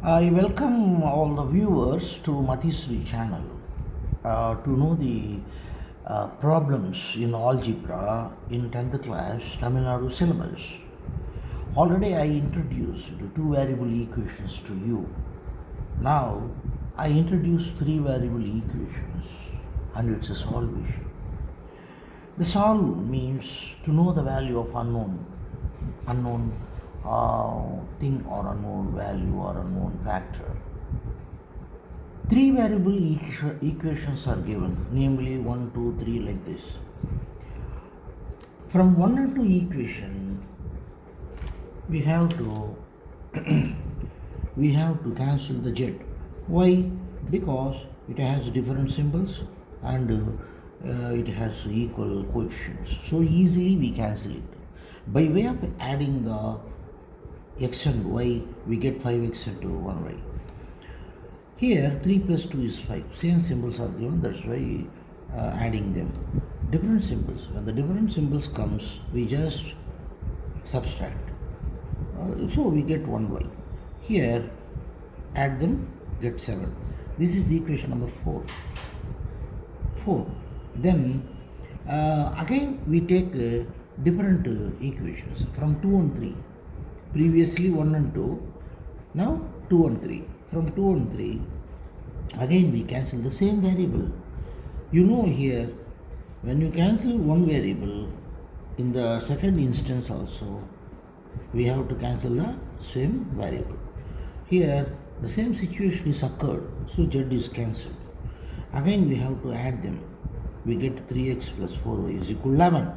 I welcome all the viewers to Matisri channel to know the problems in algebra in 10th class Tamil Nadu syllabus. Already I introduced two variable equations to you. Now I introduce three variable equations and it's a solution. The solve means to know the value of unknown thing or unknown value or unknown factor. Three variable equations are given, namely 1, 2, 3 like this. From 1 and 2 equation, we have to cancel the z. Why? Because it has different symbols and it has equal coefficients. So easily we cancel it. By way of adding the x and y, we get 5x into 1y. Here 3 plus 2 is 5. Same symbols are given, that's why adding them. Different symbols. When the different symbols comes, we just subtract. So we get 1y. Here add them, get 7. This is the equation number 4. Then again we take different equations from 2 and 3. Previously 1 and 2, now 2 and 3. From 2 and 3, again we cancel the same variable. You know here, when you cancel one variable, in the second instance also, we have to cancel the same variable. Here, the same situation is occurred, so z is cancelled. Again we have to add them. We get 3x plus 4y is equal to 11.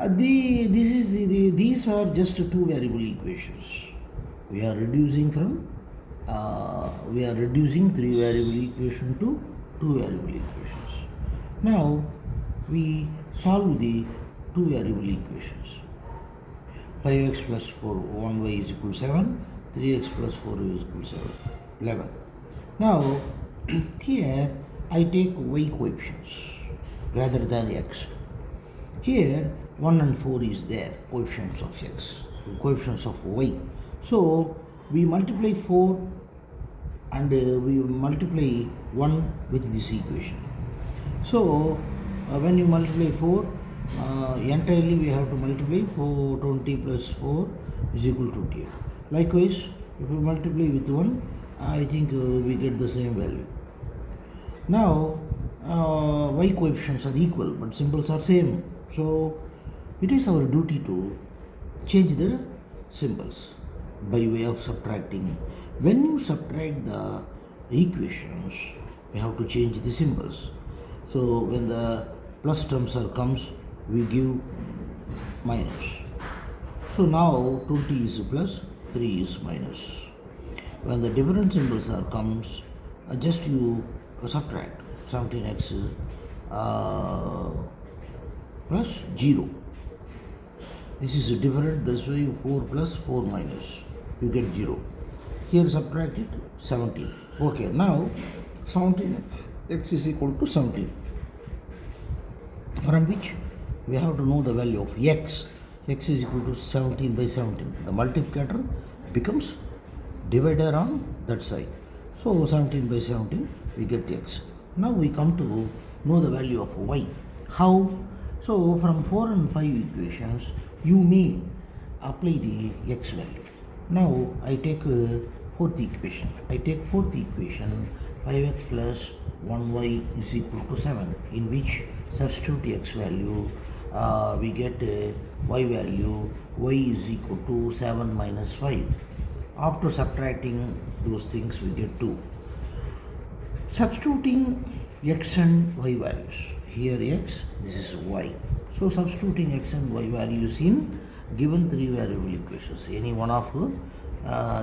These are just two variable equations. We are reducing three variable equation to two variable equations. Now we solve the two variable equations. 5x plus 1y is equal to 7. 3x plus 4y is equal to 11. Now here I take y coefficients rather than x. Here 1 and 4 is there, coefficients of x, coefficients of y. So we multiply 4 and we multiply 1 with this equation. So when you multiply 4, entirely we have to multiply 20 plus 4 is equal to 28. Likewise, if we multiply with 1, I think we get the same value. Now y coefficients are equal but symbols are same. So it is our duty to change the symbols by way of subtracting. When you subtract the equations, we have to change the symbols. So when the plus terms comes, we give minus. So now 20 is plus, 3 is minus. When the different symbols comes, just you subtract 17x plus 0. This is different, that's why 4 plus 4 minus, you get 0. Here subtract it, 17. Okay, now 17, x is equal to 17. From which we have to know the value of x. X is equal to 17 by 17. The multiplicator becomes divider on that side. So 17 by 17, we get x. Now we come to know the value of y. How? So from 4 and 5 equations, you may apply the x value. Now I take fourth equation. 5x plus 1y is equal to 7, in which substitute x value, we get y value, y is equal to 7 minus 5. After subtracting those things, we get 2. Substituting x and y values. Here x, this is y. So substituting x and y values in given three variable equations. Any one of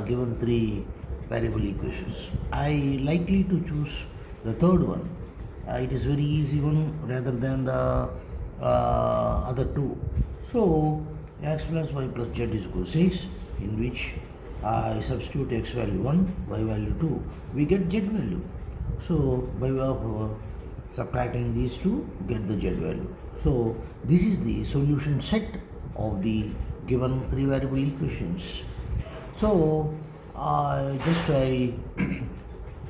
given three variable equations. I likely to choose the third one. It is very easy one rather than the other two. So x plus y plus z is equal to 6, in which I substitute x value 1, y value 2. We get z value. So by way of subtracting these two, get the z value. So this is the solution set of the given three variable equations. So I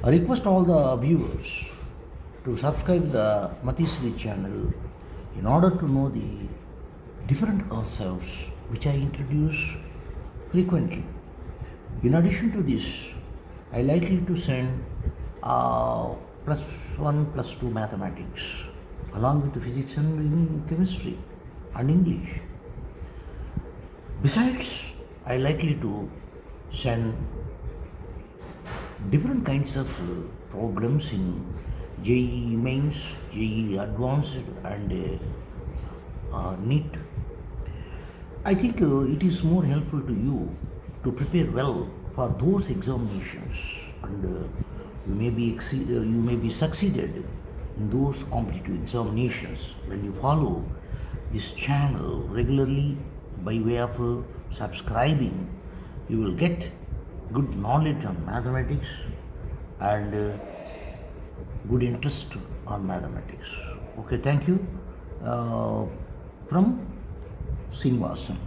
request all the viewers to subscribe the Matisri channel in order to know the different concepts which I introduce frequently. In addition to this, I likely to send +1 +2 mathematics along with the physics and chemistry and English. Besides, I likely to send different kinds of problems in JEE mains, JEE advanced and NEET. I think it is more helpful to you to prepare well for those examinations and you may be succeeded in those competitive examinations when you follow this channel regularly by way of subscribing. You will get good knowledge on mathematics and good interest on mathematics. Okay, thank you. From Srinivasan.